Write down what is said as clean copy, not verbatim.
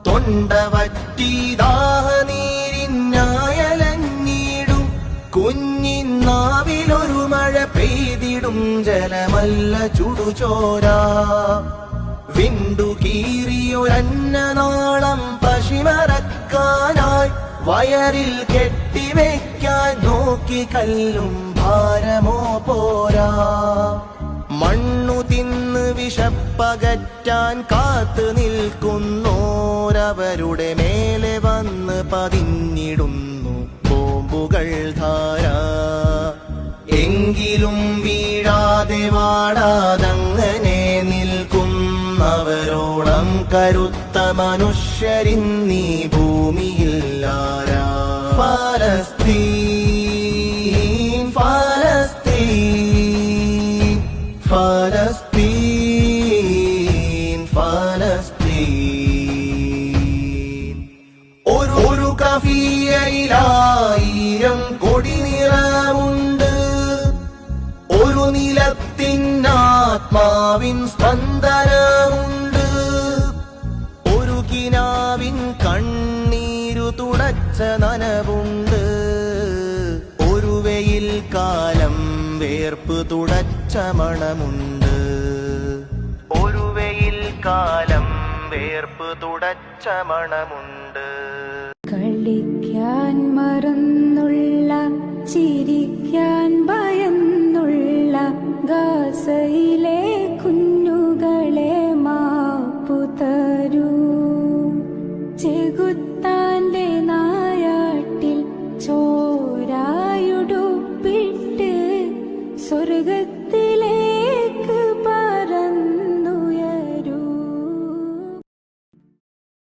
തൊണ്ട വറ്റി ദാഹനീരിനായലഞ്ഞിടും കുഞ്ഞിന്നാവിലൊരു മഴ പെയ്തിടും ജലമല്ല ചുടുചോര വിണ്ടുകീറിയൊരന്നനാളം പശിമറക്കാനായി വയറിൽ കെട്ടിവെക്കാൻ നോക്കി കല്ലും ഭാരമോ പോരാ മണ്ണു തിന്ന് വിശപ്പകറ്റാൻ കാത്തു നിൽക്കുന്നോരവരുടെ മേലെ വന്ന് പതിഞ്ഞിടുന്നു ബോംബുകൾ ധാര എങ്കിലും വീഴാതെ വാടാതങ്ങനെ നിൽക്കുന്നവരോളം കരുത്ത മനുഷ്യരിന്നീ ഭൂമിയില്ലാരാ ഫലസ്തീൻ ഫലസ്തീൻ ഫലസ്തീൻ ഫലസ്തീൻ ഒരു കഫിയയിലായിരം കൊടി നിറമുണ്ട് ഒരു നിലത്തിനാത്മാവിൻ സ്പന്ദനമുണ്ട് ഒരു കിനാവിൻ കണ്ണീരു തുടച്ച നനവുണ്ട് ഒരു വെയിൽ കാലം വേർപ്പ് തുടച്ച മണമുണ്ട് ഒരു വെയിൽ കാലം വേർപ്പ് തുടച്ച മണമുണ്ട് കളിക്കാൻ മറന്നുള്ള ചിരിക്കാൻ ഭയന്നുള്ള ഗാസയിലെ കുഞ്ഞുങ്ങളെ മാപ്പു തരൂ ചെകുത്ത